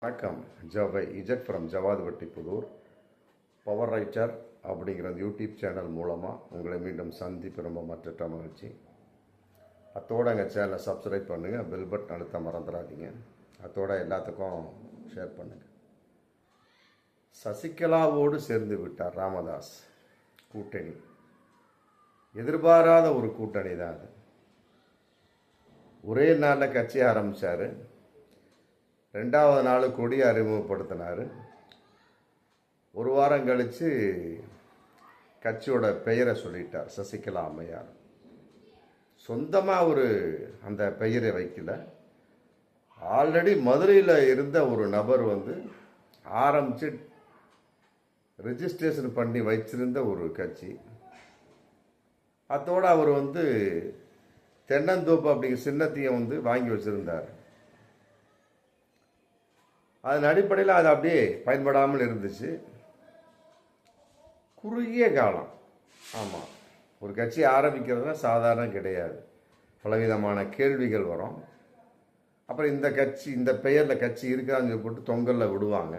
வணக்கம். இஜட் ஃப்ரம் ஜவாதுவட்டி புதூர். பவர் ரைட்டர் அப்படிங்கிற யூடியூப் சேனல் மூலமாக உங்களை மீண்டும் சந்திப்பு ரொம்ப மற்ற மகிழ்ச்சி. அத்தோடு எங்கள் சேனலை சப்ஸ்கிரைப் பண்ணுங்கள், பெல் பட்டன் அழுத்த மறந்துடாதீங்க. அத்தோட எல்லாத்துக்கும் ஷேர் பண்ணுங்கள். சசிகலாவோடு சேர்ந்து விட்டார் ராமதாஸ். கூட்டணி எதிர்பாராத ஒரு கூட்டணி தான் அது. ஒரே நாளில் கட்சி ஆரம்பித்தார். ரெண்டாவது நாள் கொடி அறிமுகப்படுத்தினார். ஒரு வாரம் கழித்து கட்சியோட பெயரை சொல்லிட்டார், சசிகலா அம்மையார். சொந்தமாக ஒரு அந்த பெயரை வைக்கல. ஆல்ரெடி மதுரையில் இருந்த ஒரு நபர் ஆரம்பித்து ரெஜிஸ்ட்ரேஷன் பண்ணி வச்சிருந்த ஒரு கட்சி. அதோடு அவர் தென்னந்தோப்பு அப்படிங்கிற சின்னத்தையும் வாங்கி வச்சுருந்தார். அதன் அடிப்படையில் அது அப்படியே பயன்படாமல் இருந்துச்சு. குறுகிய காலம். ஆமாம், ஒரு கட்சி ஆரம்பிக்கிறதுனா சாதாரணம் கிடையாது. பலவிதமான கேள்விகள் வரும். அப்புறம் இந்த கட்சி இந்த பெயரில் கட்சி இருக்கான்னு போட்டு தொங்கலில் விடுவாங்க.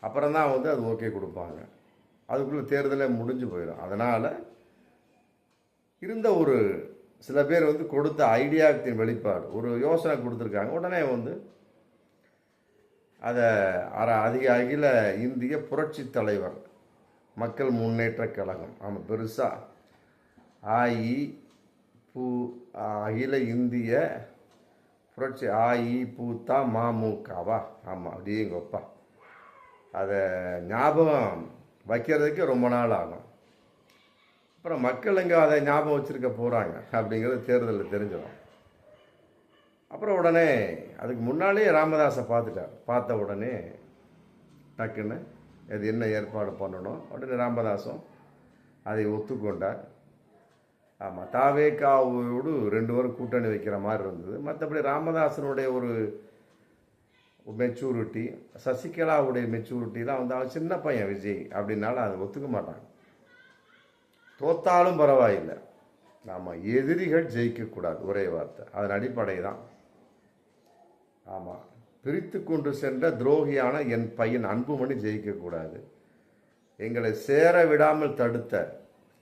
அப்புறம் தான் அது ஓகே கொடுப்பாங்க. அதுக்குள்ளே தேர்தலே முடிஞ்சு போயிடும். அதனால் இருந்த ஒரு சில பேர் கொடுத்த ஐடியாத்தின் வெளிப்பாடு, ஒரு யோசனை கொடுத்துருக்காங்க. உடனே அதை அகில இந்திய புரட்சி தலைவர் மக்கள் முன்னேற்ற கழகம், ஆமாம், பெருசாக அகில இந்திய புரட்சி பூத்தா மமுகவா, ஆமாம், அப்படிங்கப்பா. அதை ஞாபகம் வைக்கிறதுக்கு ரொம்ப நாள் ஆகும். அப்புறம் மக்கள் எங்கே அதை ஞாபகம் வச்சுருக்க போகிறாங்க அப்படிங்கிறது தேர்தலில் தெரிஞ்சிடும். அப்புறம் உடனே அதுக்கு முன்னாலே ராமதாஸை பார்த்துட்டார். பார்த்த உடனே டக்குன்னு அது என்ன ஏற்பாடு பண்ணணும். உடனே ராமதாஸும் அதை ஒத்துக்கொண்டார். ஆமாம், தாவேகாவோடு 2 பேரும் கூட்டணி வைக்கிற மாதிரி இருந்தது. மற்றபடி ராமதாசனுடைய ஒரு மெச்சூரிட்டி, சசிகலாவுடைய மெச்சூரிட்டிலாம் அவன் சின்ன பையன் விஜய் அப்படின்னாலும் அதை ஒத்துக்க மாட்டாங்க. தோத்தாலும் பரவாயில்லை, ஆமாம், எதிரிகள் ஜெயிக்கக்கூடாது, ஒரே வார்த்தை. அதன் அடிப்படை தான். ஆமாம், பிரித்து கொண்டு சென்ற துரோகியான என் பையன் அன்புமணி ஜெயிக்கக்கூடாது. எங்களை சேர விடாமல் தடுத்த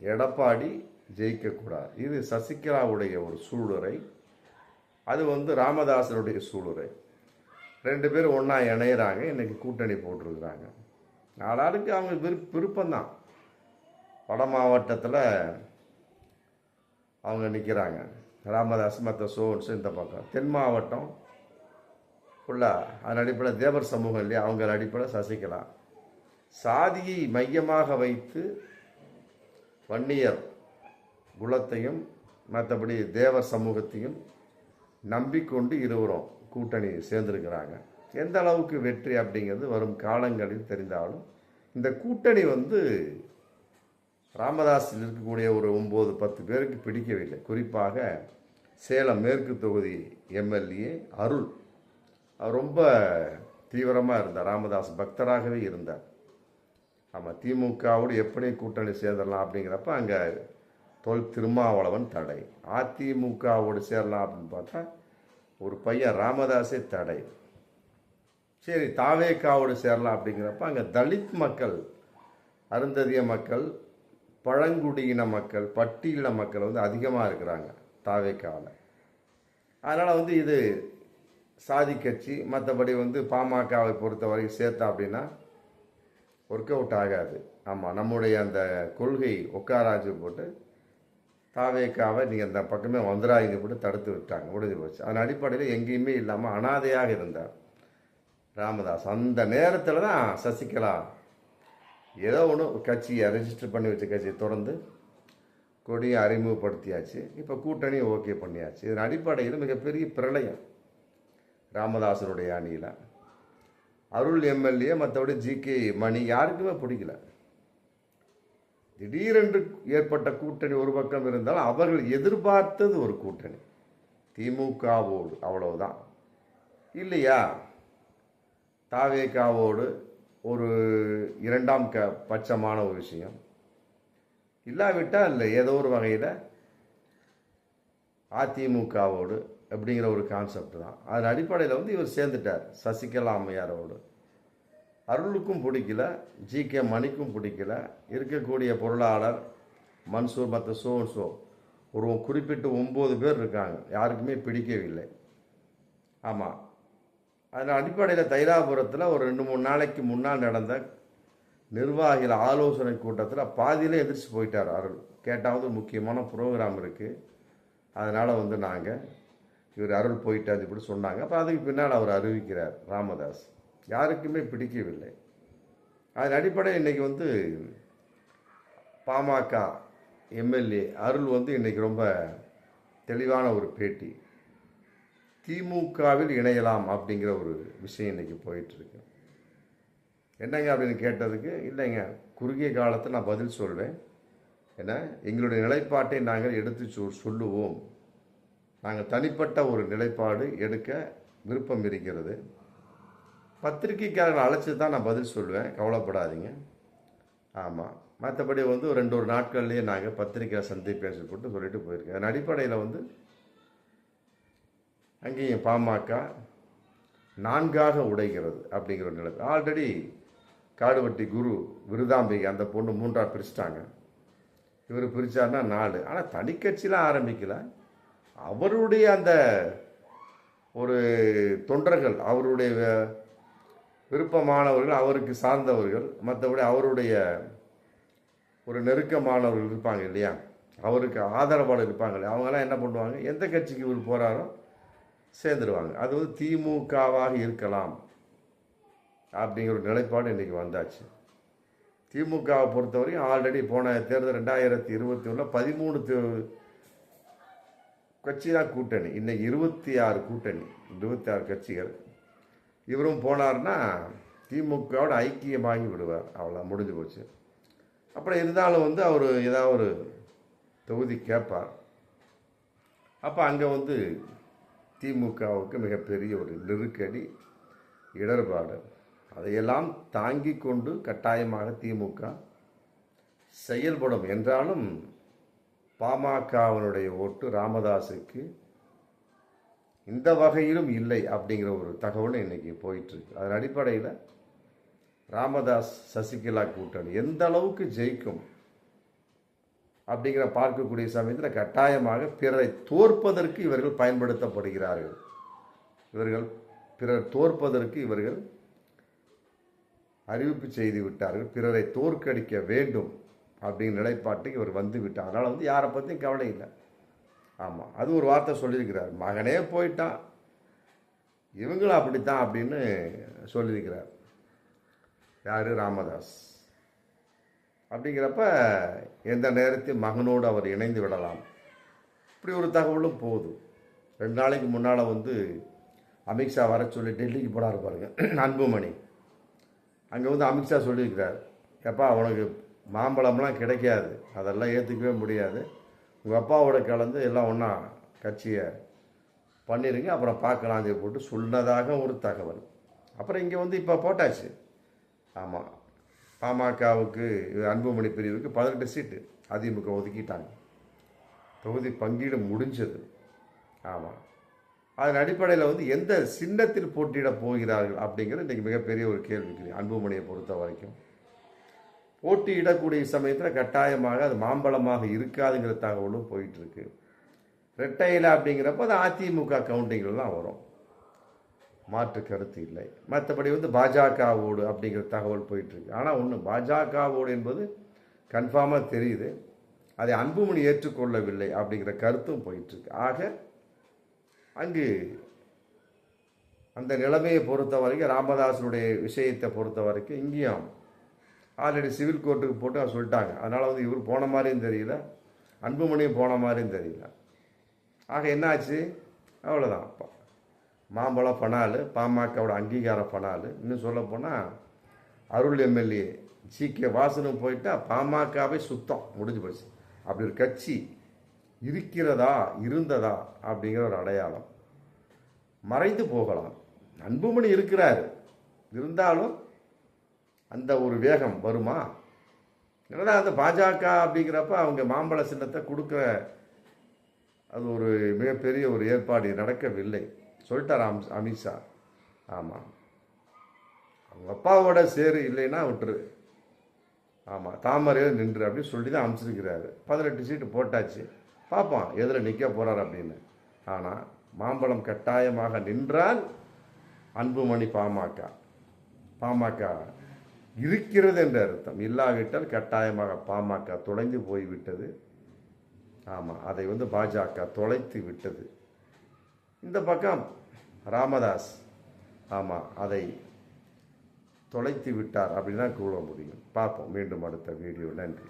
எடப்பாடி ஜெயிக்கக்கூடாது. இது சசிகலாவுடைய ஒரு சூளுரை. அது ராமதாசனுடைய சூளுரை. 2 பேரும் ஒன்றா இணையிறாங்க. இன்றைக்கி கூட்டணி போட்டிருக்கிறாங்க. நாளாளுக்கு அவங்க விருப்பம்தான். வட மாவட்டத்தில் அவங்க நிற்கிறாங்க, ராமதாஸ். மற்ற சோன்ஸ் இந்த பக்கம். தென் மாவட்டம் ஃபுல்லாக அதன் அடிப்படையில் தேவர் சமூகம் இல்லையா, அவங்க அடிப்படையில் சசிகலா. சாதியை மையமாக வைத்து வன்னியர் குலத்தையும் மற்றபடி தேவர் சமூகத்தையும் நம்பிக்கொண்டு இருவரும் கூட்டணி சேர்ந்துருக்கிறாங்க. எந்த அளவுக்கு வெற்றி அப்படிங்கிறது வரும் காலங்களில் தெரிந்தாலும், இந்த கூட்டணி ராமதாஸில் இருக்கக்கூடிய ஒரு 9-10 பேருக்கு பிடிக்கவில்லை. குறிப்பாக சேலம் மேற்கு தொகுதி எம்எல்ஏ அருள், அவர் ரொம்ப தீவிரமாக இருந்தார். ராமதாஸ் பக்தராகவே இருந்தார். ஆமாம், திமுகவோடு எப்படி கூட்டணி சேர்ந்துடலாம் அப்படிங்கிறப்ப அங்கே திருமாவளவன் தடை. அதிமுகவோடு சேரலாம் அப்படின்னு பார்த்தா ஒரு பையன் ராமதாஸே தடை. சரி, தாவேகாவோடு சேரலாம் அப்படிங்கிறப்ப அங்கே தலித் மக்கள், அருந்ததிய மக்கள், பழங்குடியின மக்கள், பட்டியலின மக்கள் அதிகமாக இருக்கிறாங்க தாவேகாவில். அதனால் இது சாதி கட்சி. மற்றபடி பாமகவை பொறுத்தவரை சேர்த்தா அப்படின்னா ஒர்க் அவுட் ஆகாது. ஆமாம், நம்முடைய அந்த கொள்கை உட்காராஜு போட்டு தாவேக்காவை நீங்கள் அந்த பக்கமே வந்துடாதீங்க போட்டு தடுத்து விட்டாங்க. முடிஞ்சு போச்சு. அதன் அடிப்படையில் எங்கேயுமே இல்லாமல் அனாதையாக இருந்தார் ராமதாஸ். அந்த நேரத்தில் தான் சசிகலா ஏதோ ஒன்று கட்சியை ரெஜிஸ்டர் பண்ணி வச்ச கட்சியை தொடர்ந்து கொடியை அறிமுகப்படுத்தியாச்சு. இப்போ கூட்டணியை ஓகே பண்ணியாச்சு. இதன் அடிப்படையில் மிகப்பெரிய பிரளயம் ராமதாசனுடைய அணியில். அருள் எம்எல்ஏ, மற்றபடி ஜிகே மணி யாருக்குமே பிடிக்கல. திடீரென்று ஏற்பட்ட கூட்டணி ஒரு பக்கம் இருந்தாலும் அவர்கள் எதிர்பார்த்தது ஒரு கூட்டணி திமுகவோடு, அவ்வளவுதான். இல்லையா, தாவேகாவோடு ஒரு 2ஆம் பட்சமான ஒரு விஷயம். இல்லாவிட்டால் இல்லை, ஏதோ ஒரு வகையில் அதிமுகவோடு அப்படிங்கிற ஒரு கான்செப்ட் தான். அதன் அடிப்படையில் வந்து இவர் சேர்ந்துட்டார் சசிகலா அம்மையாரோடு. அருளுக்கும் பிடிக்கல, ஜி.கே. மணிக்கும் பிடிக்கல, இருக்கக்கூடிய பொருளாளர் மன்சூர் மற்ற சோ ஒரு குறிப்பிட்ட 9 பேர் இருக்காங்க, யாருக்குமே பிடிக்கவில்லை. ஆமாம், அதன் அடிப்படையில் தைலாபுரத்தில் ஒரு 2-3 நாளைக்கு முன்னால் நடந்த நிர்வாகிகள் ஆலோசனை கூட்டத்தில் பாதியிலே எதிர்த்து போயிட்டார் அருள். கேட்டால் வந்து முக்கியமான ப்ரோக்ராம் இருக்குது, அதனால் வந்து நாங்கள் இவர் அருள் போயிட்டார் இப்படி சொன்னாங்க. அப்போ அதுக்கு பின்னால் அவர் அறிவிக்கிறார் ராமதாஸ். யாருக்குமே பிடிக்கவில்லை. அதன் அடிப்படையில் இன்றைக்கி வந்து பாமக எம்எல்ஏ அருள் வந்து இன்றைக்கி ரொம்ப தெளிவான ஒரு பேட்டி, திமுகவில் இணையலாம் அப்படிங்கிற ஒரு விஷயம் இன்றைக்கி போயிட்டுருக்கு. என்னங்க அப்படின்னு கேட்டதுக்கு, இல்லைங்க குறுகிய காலத்தில் நான் பதில் சொல்வேன், ஏன்னா எங்களுடைய நிலைப்பாட்டை நாங்கள் எடுத்து சொல்லுவோம், நாங்கள் தனிப்பட்ட ஒரு நிலைப்பாடு எடுக்க விருப்பம் இருக்கிறது, பத்திரிகைக்காரர்கள் அழைச்சி தான் நான் பதில் சொல்லுவேன், கவலைப்படாதீங்க. ஆமாம், மற்றபடி வந்து 2 நாட்கள்லேயே நாங்கள் பத்திரிக்கை சந்திப்பேன் போட்டு சொல்லிட்டு போயிருக்கேன். அதன் அடிப்படையில் வந்து அங்கேயும் பாமக 4ஆக உடைகிறது அப்படிங்கிற ஒரு நிலை. ஆல்ரெடி காடுவட்டி குரு விருதாம்பிகை அந்த பொண்ணு 3ஆக பிரிச்சிட்டாங்க. இவர் பிரித்தார்னா 4. ஆனால் தனி கட்சியெலாம் ஆரம்பிக்கல, அவருடைய அந்த ஒரு தொண்டர்கள், அவருடைய விருப்பமானவர்கள், அவருக்கு சார்ந்தவர்கள், மற்றபடி அவருடைய ஒரு நெருக்கமானவர்கள் இருப்பாங்க இல்லையா, அவருக்கு ஆதரவாளர் இருப்பாங்க இல்லையா, அவங்கெல்லாம் என்ன பண்ணுவாங்க, எந்த கட்சிக்கு இவர் போகிறாரோ சேர்ந்துருவாங்க. அது வந்து திமுகவாக இருக்கலாம் அப்படிங்கிற ஒரு நிலைப்பாடு இன்றைக்கி வந்தாச்சு. திமுகவை பொறுத்தவரையும் ஆல்ரெடி போன தேர்தல் 2021 13 கட்சி தான் கூட்டணி, இன்னைக்கு 26 கூட்டணி, 26 கட்சிகள். இவரும் போனார்னா திமுகவோட ஐக்கியமாகி விடுவார், அவ்வளோ முடிஞ்சு போச்சு. அப்புறம் இருந்தாலும் வந்து அவர் ஏதாவது ஒரு தொகுதி கேட்பார். அப்போ அங்கே வந்து திமுகவுக்கு மிகப்பெரிய ஒரு நெருக்கடி, இடர்பாடு, அதையெல்லாம் தாங்கி கொண்டு கட்டாயமாக திமுக செயல்படும். என்றாலும் பாமகவினுடைய ஓட்டு ராமதாஸுக்கு இந்த வகையிலும் இல்லை அப்படிங்கிற ஒரு தகவல் இன்னைக்கு போயிட்டுருக்கு. அதன் அடிப்படையில் ராமதாஸ் சசிகலா கூட்டணி எந்த அளவுக்கு ஜெயிக்கும் அப்படிங்கிற பார்க்கக்கூடிய சமயத்தில் கட்டாயமாக பிறரை தோற்பதற்கு இவர்கள் பயன்படுத்தப்படுகிறார்கள். பிறர் தோற்பதற்கு இவர்கள் அறிவிப்பு செய்து விட்டார்கள், பிறரை தோற்கடிக்க வேண்டும் அப்படிங்கிற நிலைப்பாட்டுக்கு இவர் வந்து விட்டார். அதனால் வந்து யாரை பற்றியும் கவலை இல்லை. ஆமாம், அது ஒரு வார்த்தை சொல்லியிருக்கிறார், மகனே போயிட்டான் இவங்களும் அப்படித்தான் அப்படின்னு சொல்லியிருக்கிறார். யார்? ராமதாஸ். அப்படிங்கிறப்ப எந்த நேரத்தையும் மகனோடு அவர் இணைந்து விடலாம், இப்படி ஒரு தகவலும் போகுது. 2 நாளைக்கு முன்னால் வந்து அமித்ஷா வர சொல்லி டெல்லிக்கு போனார் பாருங்க அன்புமணி. அங்கே வந்து அமித்ஷா சொல்லியிருக்கிறார், எப்பா உனக்கு மாம்பழம்லாம் கிடைக்காது, அதெல்லாம் ஏற்றுக்கவே முடியாது, உங்கள் அப்பாவோட கலந்து எல்லாம் ஒன்றா கட்சியை பண்ணிடுங்க, அப்புறம் பார்க்கலாம் போட்டு சொன்னதாக ஒரு தகவல். அப்புறம் இங்கே வந்து இப்போ போட்டாச்சு. ஆமாம், பாமகவுக்கு அன்புமணி பிரிவுக்கு 18 சீட்டு அதிமுக ஒதுக்கிட்டாங்க, தொகுதி பங்கீடு முடிஞ்சது. ஆமாம், அதன் அடிப்படையில் வந்து எந்த சின்னத்தில் போட்டியிட போகிறார்கள் அப்படிங்கிறது இன்றைக்கி மிகப்பெரிய ஒரு கேள்விக்குறி. அன்புமணியை பொறுத்த வரைக்கும் போட்டியிடக்கூடிய சமயத்தில் கட்டாயமாக அது மாம்பழமாக இருக்காதுங்கிற தகவலும் போயிட்டுருக்கு. ரெட்டையில் அப்படிங்கிறப்ப அது அதிமுக கவுண்டிங்லாம் வரும், மாற்று கருத்து இல்லை. மற்றபடி வந்து பாஜகவோடு அப்படிங்கிற தகவல் போயிட்டுருக்கு. ஆனால் ஒன்று, பாஜகவோடு என்பது கன்ஃபார்மாக தெரியுது, அதை அன்புமணி ஏற்றுக்கொள்ளவில்லை அப்படிங்கிற கருத்தும் போயிட்டுருக்கு. ஆக அங்கு அந்த நிலைமையை பொறுத்த வரைக்கும், ராமதாஸனுடைய விஷயத்தை பொறுத்த வரைக்கும் இங்கேயும் ஆல்ரெடி சிவில் கோர்ட்டுக்கு போட்டு சொல்லிட்டாங்க. அதனால் வந்து இவர் போன மாதிரியும் தெரியல, அன்புமணியும் போன மாதிரியும் தெரியல. ஆக என்னாச்சு, அவ்வளோதான். மாம்பழம் பணால், பாமகவோட அங்கீகாரம் பணால். இன்னும் சொல்லப்போனால் அருள் எம்எல்ஏ ஜி.கே. வாசனும் போயிட்டா பாமகவே சுத்தம் முடிஞ்சு போச்சு. அப்படி ஒரு கட்சி இருக்கிறதா, இருந்ததா அப்படிங்கிற ஒரு அடையாளம் மறைந்து போகலாம். அன்புமணி இருக்கிறார், இருந்தாலும் அந்த ஒரு வேகம் வருமா? ஏன்னா அந்த பாஜக அப்படிங்கிறப்ப அவங்க மாம்பழ சின்னத்தை கொடுக்குற அது ஒரு மிகப்பெரிய ஒரு ஏற்பாடு நடக்கவில்லை சொல்லிட்டார் அமித்ஷா. ஆமாம், அவங்க அப்பாவோட சேரு இல்லைன்னா விட்டுரு, ஆமாம் தாமரையில் நின்று அப்படின்னு சொல்லி தான் அமைச்சிருக்கிறாரு. 18 சீட்டு போட்டாச்சு, பார்ப்போம் எதில் நிற்க போகிறார் அப்படின்னு. ஆனால் மாம்பழம் கட்டாயமாக நின்றால் அன்புமணி பாமக இருக்கிறது என்ற அர்த்தம். இல்லாவிட்டால் கட்டாயமாக பாமக தொலைந்து போய்விட்டது. ஆமாம், அதை பாஜக தொலைத்து விட்டது. இந்த பக்கம் ராமதாஸ் ஆமாம் அதை தொலைத்து விட்டார் அப்படின்னு தான் கூற முடியும். பார்ப்போம் மீண்டும் அடுத்த வீடியோ. நன்றி.